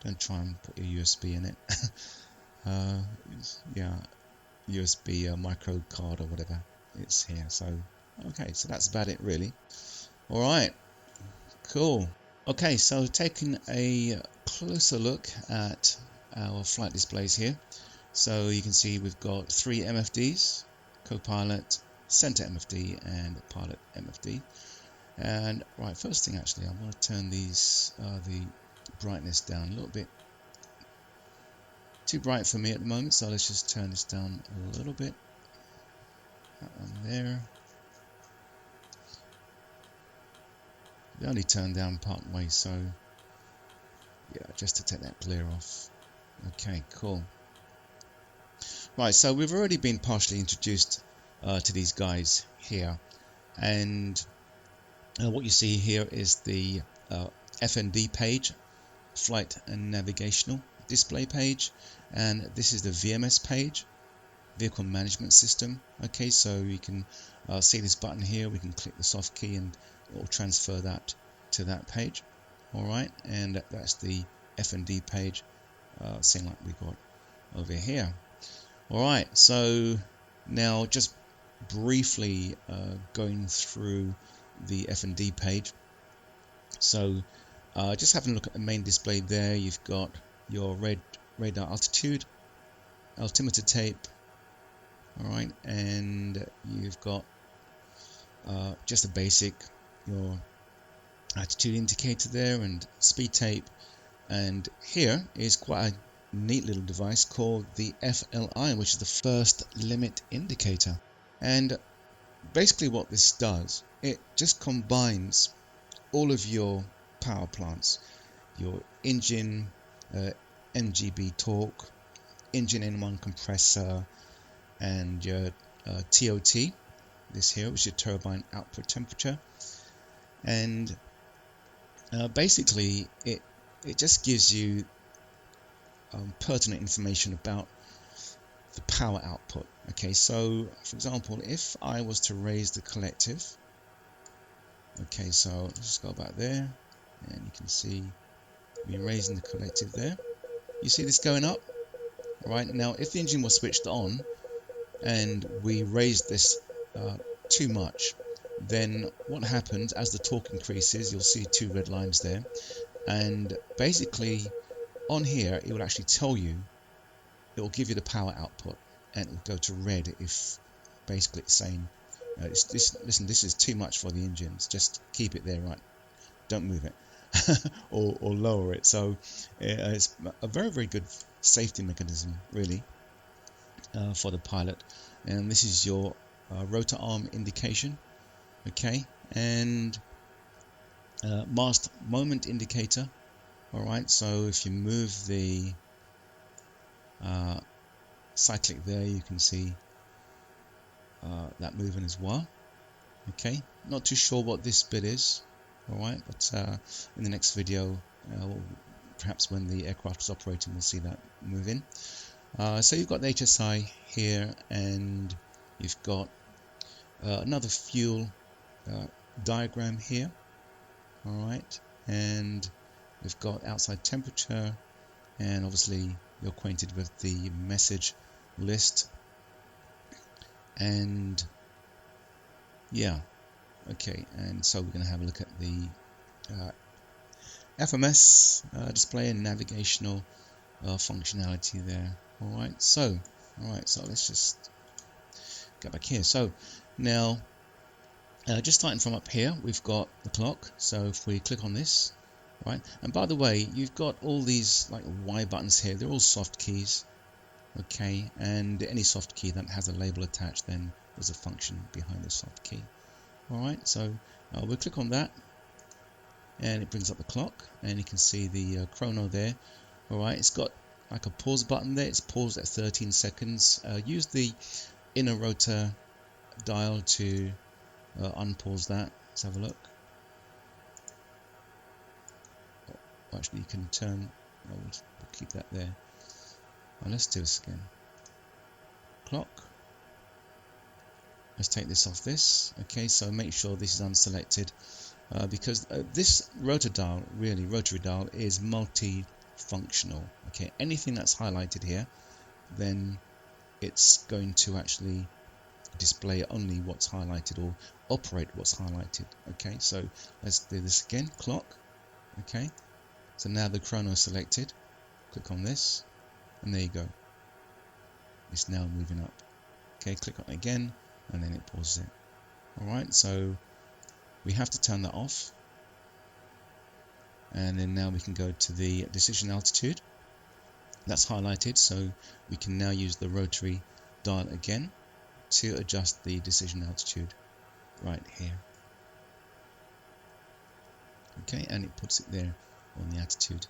Speaker 1: don't try and put your USB in it. Yeah, USB micro card or whatever, it's here. So okay, so that's about it really. All right, cool. Okay, so taking a closer look at our flight displays here. So you can see we've got 3 MFDs, co-pilot, center MFD, and pilot MFD. And right, first thing actually, I want to turn these the brightness down a little bit. Too bright for me at the moment, so let's just turn this down a little bit. That one there. We only turned down part way, so yeah, just to take that glare off. Okay, cool. Right, so we've already been partially introduced to these guys here, and what you see here is the FND page, flight and navigational display page, and this is the VMS page, vehicle management system. Okay, so you can see this button here. We can click the soft key and it will transfer that to that page. All right, and that's the FND page, same like we got over here. All right, so now just briefly going through the FND page. So just having a look at the main display there, you've got your radar altitude, altimeter tape, all right, and you've got just a basic, your altitude indicator there, and speed tape. And here is quite a neat little device called the FLI, which is the first limit indicator. And basically what this does, it just combines all of your power plants, your engine, MGB torque, engine N1 compressor, and your TOT, this here, which is your turbine output temperature. And basically it just gives you pertinent information about the power output. Okay, so for example, if I was to raise the collective, okay, so let's just go back there, and you can see me raising the collective there. You see this going up? Right, now if the engine was switched on and we raised this too much, then what happens as the torque increases, you'll see 2 red lines there, and basically on here it will actually tell you, it will give you the power output, and it will go to red if basically it's saying listen, this is too much for the engines, just keep it there, right, don't move it. or lower it. So it's a very, very good safety mechanism really for the pilot. And this is your rotor arm indication, okay, and mast moment indicator. All right, so if you move the cyclic there, you can see that moving as well. Okay, not too sure what this bit is. Alright, but in the next video, perhaps when the aircraft is operating, we'll see that moving. So you've got the HSI here, and you've got another fuel diagram here. Alright, and we've got outside temperature, and obviously you're acquainted with the message list. And yeah, okay, and so we're going to have a look at the FMS display and navigational functionality there. Alright, so let's just go back here. So now, just starting from up here, we've got the clock. So if we click on this, right, and by the way, you've got all these like Y buttons here. They're all soft keys. Okay, and any soft key that has a label attached, then there's a function behind the soft key. Alright, so we'll click on that, and it brings up the clock, and you can see the chrono there. Alright, it's got like a pause button there. It's paused at 13 seconds. Use the inner rotor dial to unpause that. Let's have a look. Oh, actually, you can turn. We'll keep that there. Let's do this again. Clock. Let's take this off this. Okay, so make sure this is unselected because this rotary dial is multi-functional. Okay, anything that's highlighted here, then it's going to actually display only what's highlighted or operate what's highlighted. Okay, so let's do this again. Clock. Okay, so now the chrono is selected. Click on this. And there you go. It's now moving up. Okay, click on it again, and then it pauses it. Alright, so we have to turn that off. And then now we can go to the decision altitude. That's highlighted, so we can now use the rotary dial again to adjust the decision altitude right here. Okay, and it puts it there on the attitude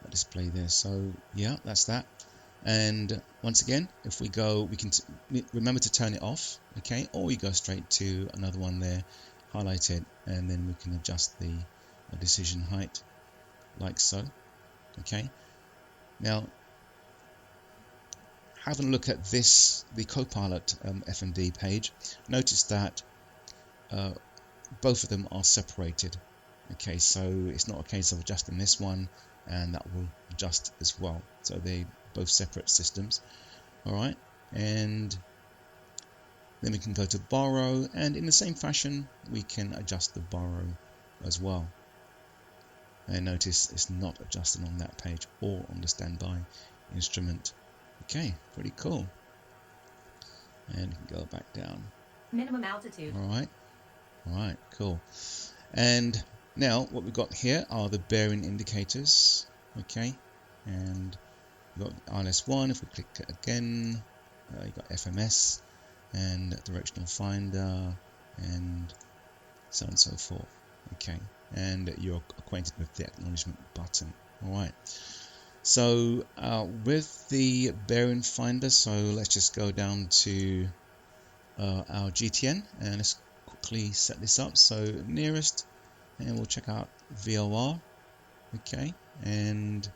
Speaker 1: display there. So yeah, that's that. And once again, if we go, we can remember to turn it off. Okay, or we go straight to another one there, highlight it, and then we can adjust the decision height like so. Okay, now having a look at this, the Copilot FMD page, notice that both of them are separated. Okay, so it's not a case of adjusting this one and that will adjust as well. So they're both separate systems. Alright, and then we can go to borrow, and in the same fashion we can adjust the borrow as well. And notice it's not adjusting on that page or on the standby instrument. Okay, pretty cool. And we can go back down.
Speaker 2: Minimum altitude.
Speaker 1: Alright, cool. And now what we've got here are the bearing indicators. Okay, and we've got ILS1. If we click it again, you've got FMS and directional finder and so on and so forth. Okay, and you're acquainted with the acknowledgement button. Alright, so with the bearing finder, so let's just go down to our GTN and let's quickly set this up. So nearest, and we'll check out VOR. Okay, and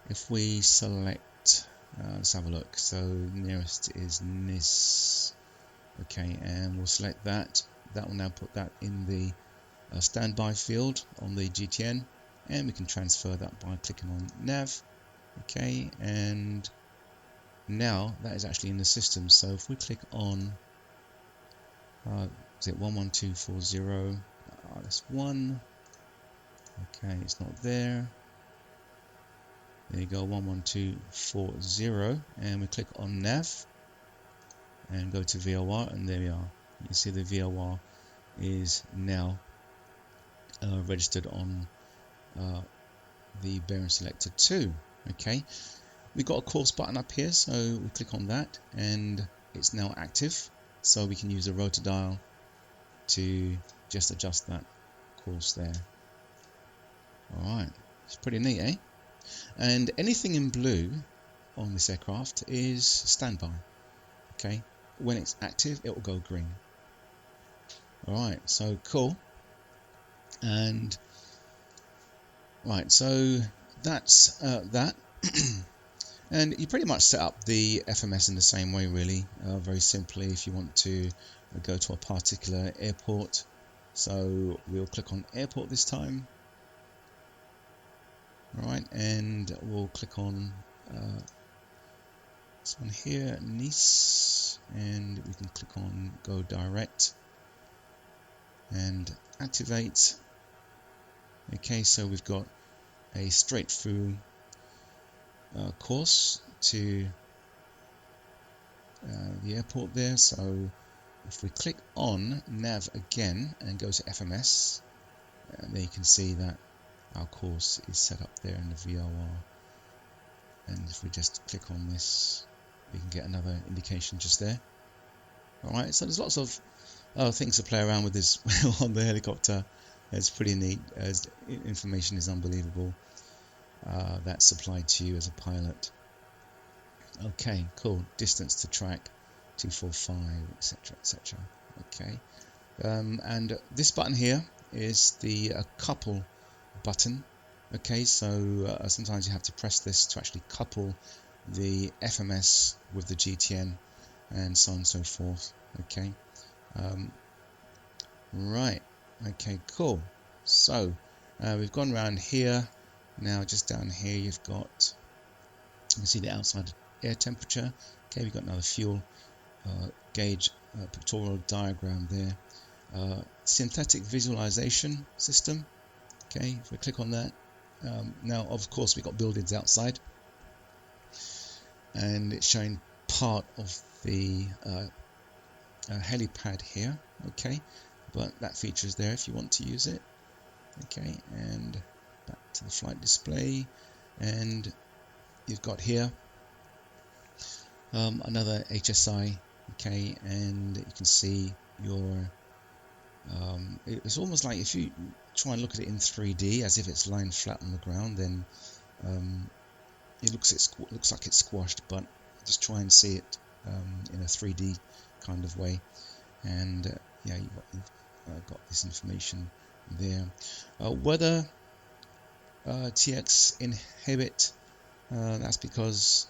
Speaker 1: if we select, let's have a look. So nearest is NIS. Okay, and we'll select that. That will now put that in the standby field on the GTN, and we can transfer that by clicking on nav. Okay, and now that is actually in the system. So if we click on is it 11240, that's 1. Okay, it's not there. There you go, 11240, and we click on nav and go to VOR, and there we are. You can see the VOR is now registered on the bearing selector 2. Okay, we've got a course button up here, so we click on that and it's now active, so we can use the rotor dial to just adjust that course there. Alright, it's pretty neat, eh? And anything in blue on this aircraft is standby. Okay, when it's active, it will go green. Alright, so cool. And right, so that's that. And you pretty much set up the FMS in the same way, really. Very simply, if you want to go to a particular airport. So we'll click on airport this time. Alright, and we'll click on this one here, Nice, and we can click on go direct and activate. Okay, so we've got a straight through course to the airport there. So if we click on nav again and go to FMS, then you can see that our course is set up there in the VOR. And if we just click on this, we can get another indication just there. Alright, so there's lots of things to play around with this on the helicopter. It's pretty neat, as information is unbelievable that's supplied to you as a pilot. Okay, cool. Distance to track 245, etc, etc. Okay, and this button here is the couple button. Okay, so sometimes you have to press this to actually couple the FMS with the GTN and so on and so forth. Okay, right. Okay, cool. So we've gone around here. Now just down here you've got, you can see the outside air temperature. Okay, we've got another fuel gauge pictorial diagram there. Synthetic visualization system. Okay, if we click on that, now of course we've got buildings outside, and it's showing part of the helipad here. Okay, but that feature is there if you want to use it. Okay, and back to the flight display, and you've got here another HSI. Okay, and you can see your it's almost like if you try and look at it in 3D as if it's lying flat on the ground, then it looks like it's squashed, but just try and see it in a 3D kind of way. And yeah, you've got this information there. Weather TX inhibit, that's because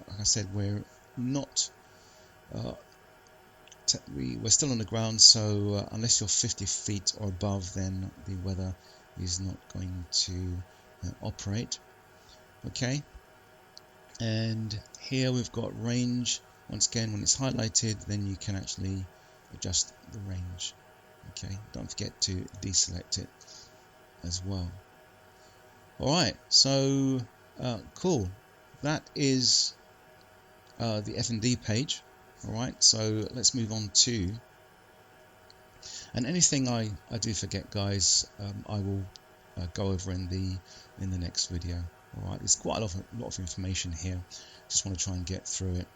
Speaker 1: like I said, we're not we're still on the ground, so unless you're 50 feet or above, then the weather is not going to operate. Okay, and here we've got range. Once again, when it's highlighted, then you can actually adjust the range. Okay, don't forget to deselect it as well. Alright, so cool. That is the F&D page. Alright, so let's move on to, and anything I do forget, guys, I will go over in the next video. Alright, there's quite a lot of information here. Just want to try and get through it.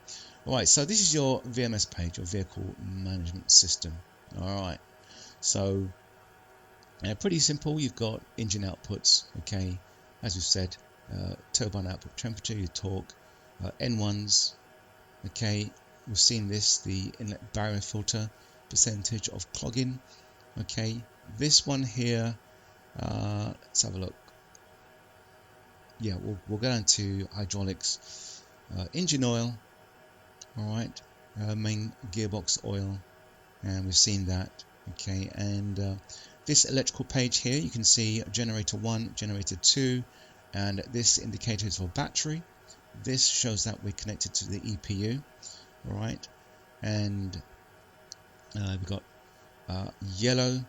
Speaker 1: Alright, so this is your VMS page, your Vehicle Management System. Alright, so pretty simple. You've got engine outputs, okay, as we've said, turbine output temperature, your torque, N1s, okay, we've seen this, the inlet barrier filter, percentage of clogging, okay, this one here, let's have a look. Yeah, we'll go down to hydraulics, engine oil, alright, main gearbox oil, and we've seen that, okay, and this electrical page here, you can see generator 1, generator 2, and this indicator is for battery. This shows that we're connected to the EPU, alright, and we've got yellow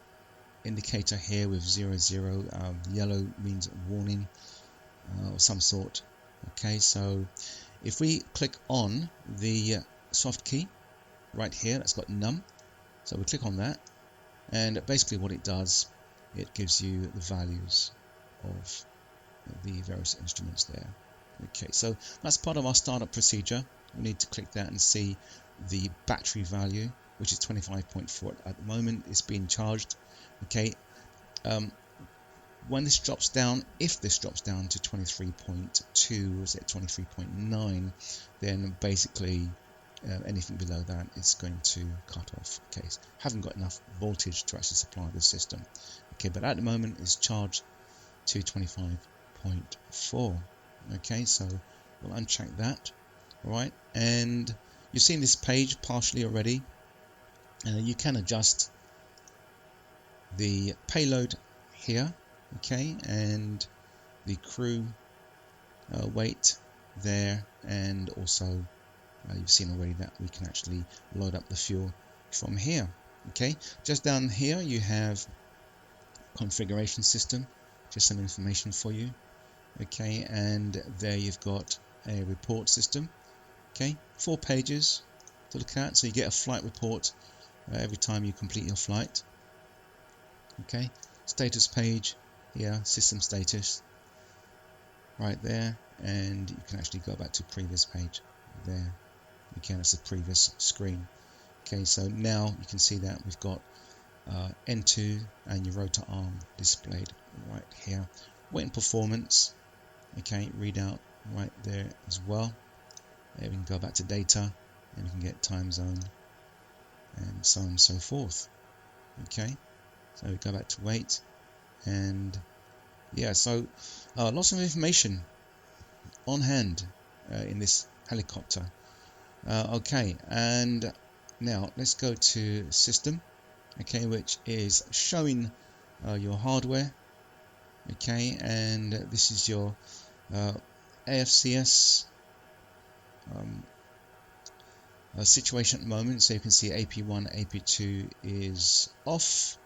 Speaker 1: indicator here with 00. Yellow means warning of some sort. Okay, so if we click on the soft key right here, that's got num, so we click on that, and basically what it does, it gives you the values of the various instruments there. Okay, so that's part of our startup procedure. We need to click that and see the battery value, which is 25.4 at the moment. It's being charged. Okay, when this drops down, if this drops down to 23.2, is it 23.9, then basically anything below that is going to cut off. Okay, haven't got enough voltage to actually supply the system. Okay, but at the moment it's charged to 25.4. Okay, so we'll uncheck that. All right, and you've seen this page partially already. You can adjust the payload here, okay, and the crew weight there, and also you've seen already that we can actually load up the fuel from here. Okay, just down here you have configuration system, just some information for you. Okay, and there you've got a report system. Okay, 4 pages to look at, so you get a flight report every time you complete your flight. Okay, status page here, system status right there, and you can actually go back to previous page there. Again, it's the previous screen. Okay, so now you can see that we've got N2 and your rotor arm displayed right here. Weight and performance, okay, readout right there as well. There we can go back to data, and we can get time zone and so on and so forth. Okay, so we go back to weight, and yeah, so lots of information on hand in this helicopter. Okay, and now let's go to system, okay, which is showing your hardware. Okay, and this is your AFCS situation at the moment. So you can see AP1, AP2 is off,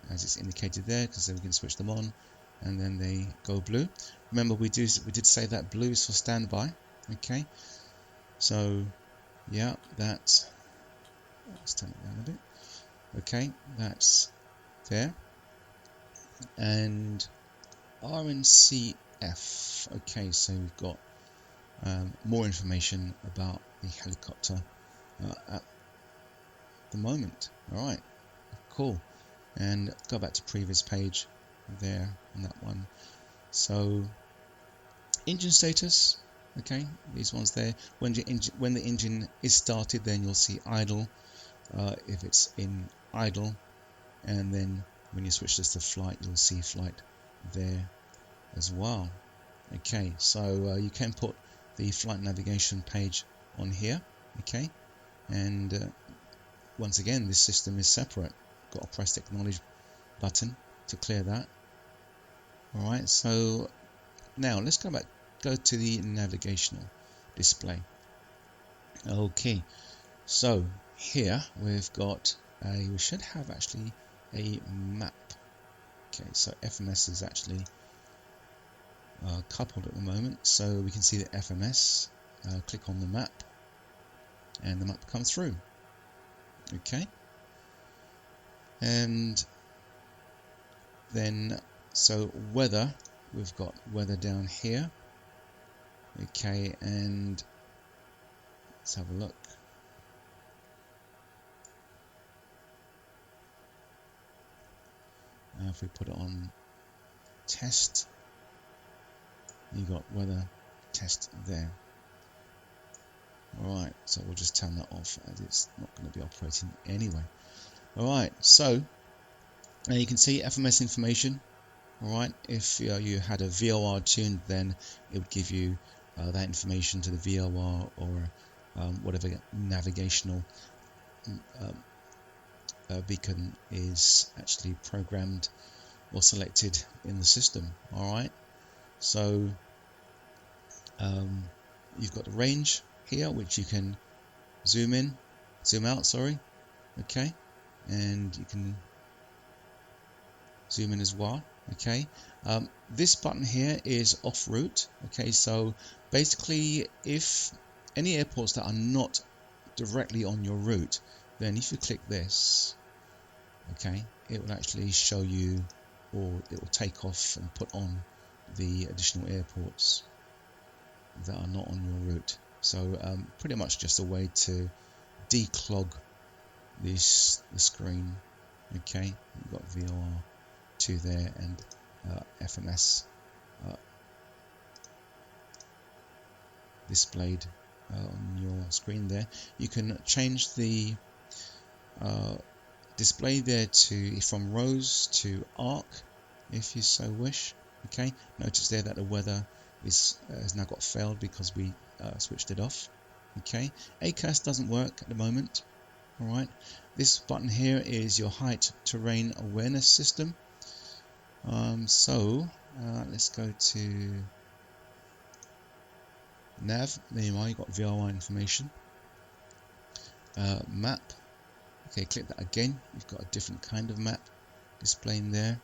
Speaker 1: as it's indicated there, because then we can switch them on and then they go blue. Remember, we did say that blue is for standby. Okay, so yeah, let's turn it down a bit. Okay, that's there. And RNCF. Okay, so we've got more information about the helicopter at the moment. All right, cool. And go back to previous page there on that one. So engine status. Okay, these ones there. When the engine is started, then you'll see idle if it's in idle, and then when you switch this to flight, you'll see flight there as well. Okay, so you can put the flight navigation page on here. Okay, and once again, this system is separate. Got to press the acknowledge button to clear that. All right, so now let's go to the navigational display. Okay, so here we've got we should have actually a map. Okay, so FMS is actually coupled at the moment, so we can see the FMS. Click on the map, and the map comes through. Okay, and then so weather, we've got weather down here. Okay, and let's have a look. If we put it on test, you got weather test there. Alright, so we'll just turn that off as it's not going to be operating anyway. Alright, so now you can see FMS information. Alright, if you had a VOR tuned, then it would give you that information to the VOR or whatever navigational beacon is actually programmed or selected in the system. Alright, so you've got the range here, which you can zoom out, sorry. Okay, and you can zoom in as well. Okay, this button here is off route. Okay, so basically if any airports that are not directly on your route, then if you click this, okay, it will actually show you, or it will take off and put on the additional airports that are not on your route. So pretty much just a way to declog the screen. Okay, you've got VOR2 there and FMS displayed on your screen there. You can change the display there to from rows to arc if you so wish. Okay, notice there that the weather is has now got failed because we switched it off. Okay, ACAS doesn't work at the moment. Alright, this button here is your height terrain awareness system. Let's go to nav. There you are, you've got VRI information. Map. Okay, click that again. You've got a different kind of map displaying there.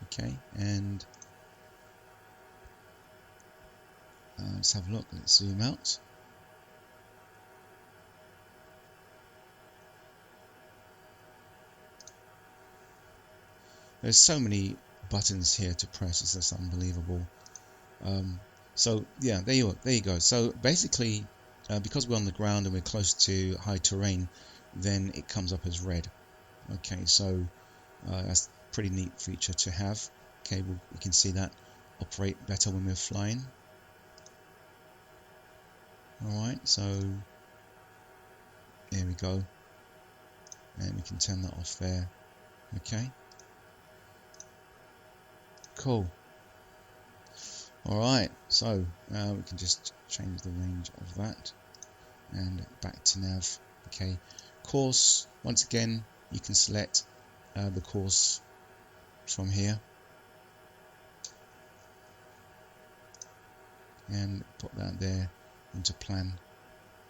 Speaker 1: Okay, and let's have a look. Let's zoom out. There's so many buttons here to press, it's just unbelievable. So yeah, there you go. So basically, because we're on the ground and we're close to high terrain, then it comes up as red. Okay, so that's a pretty neat feature to have. Okay, we can see that operate better when we're flying. Alright, so there we go, and we can turn that off there. Okay, cool. Alright, so we can just change the range of that and back to nav. Okay, course, once again you can select the course from here and put that there into plan,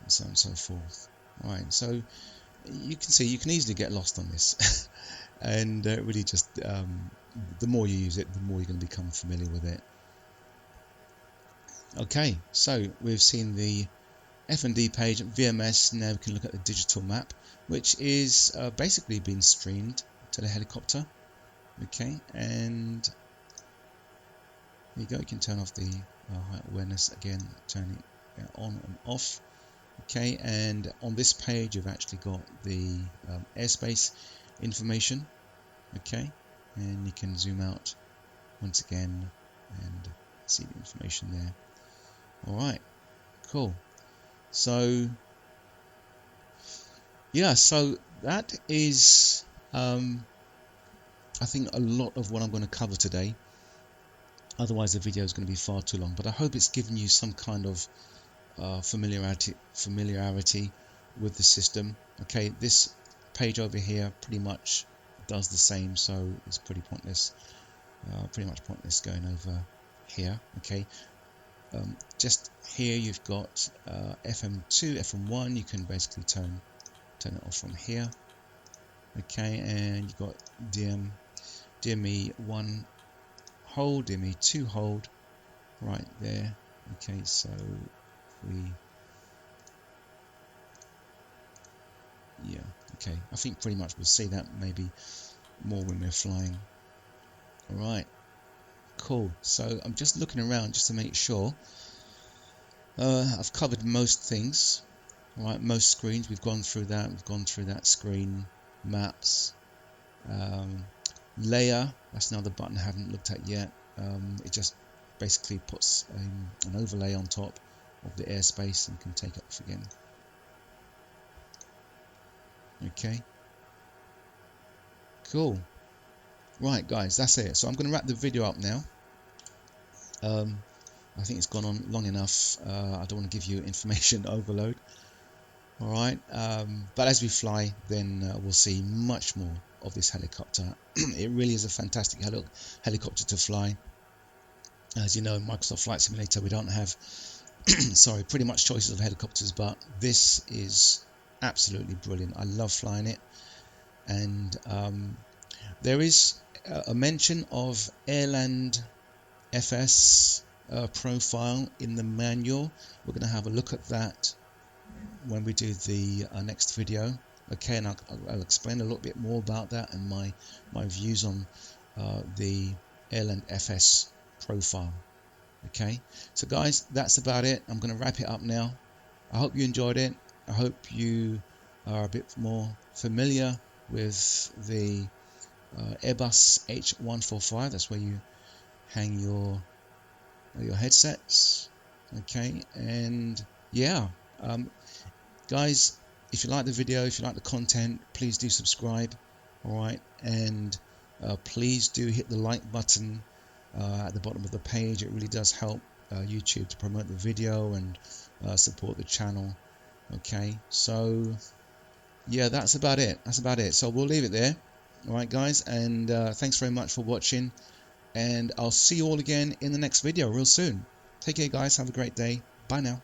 Speaker 1: and so on and so forth. Alright, so you can see you can easily get lost on this and really just the more you use it, the more you're going to become familiar with it. Okay, so we've seen the F&D page at VMS. Now we can look at the digital map, which is basically being streamed to the helicopter. Okay, and there you go. You can turn off the height awareness again, turn it on and off. Okay, and on this page you've actually got the airspace information. Okay, and you can zoom out once again and see the information there. Alright, cool. So yeah, so that is I think a lot of what I'm going to cover today. Otherwise the video is going to be far too long, but I hope it's given you some kind of familiarity with the system. Okay, this page over here pretty much does the same, so it's pretty pointless. Pretty much pointless going over here. Okay, just here you've got FM2, FM1. You can basically turn it off from here. Okay, and you've got DME1 hold, DME2 hold right there. Okay, so okay, I think pretty much we'll see that maybe more when we're flying. Alright, cool. So I'm just looking around just to make sure I've covered most things. Alright, most screens, we've gone through that screen. Maps, layer, that's another button I haven't looked at yet. It just basically puts an overlay on top of the airspace and can take it off again. Okay, cool. Right guys, that's it. So I'm going to wrap the video up now. I think it's gone on long enough. I don't want to give you information overload. Alright, but as we fly, then we'll see much more of this helicopter. It really is a fantastic helicopter to fly. As you know, in Microsoft Flight Simulator we don't have sorry, pretty much choices of helicopters, but this is absolutely brilliant. I love flying it. And there is a mention of Airland FS profile in the manual. We're going to have a look at that when we do the next video. Okay, and I'll explain a little bit more about that and my views on the Airland FS profile. Okay, so guys, that's about it. I'm going to wrap it up now. I hope you enjoyed it. I hope you are a bit more familiar with the Airbus H145. That's where you hang your headsets. Okay, and yeah, Guys, if you like the video, if you like the content, please do subscribe. Alright, and please do hit the like button at the bottom of the page. It really does help YouTube to promote the video and support the channel. Okay, so yeah, that's about it. So we'll leave it there. Alright guys, and thanks very much for watching, and I'll see you all again in the next video real soon. Take care guys, have a great day. Bye now.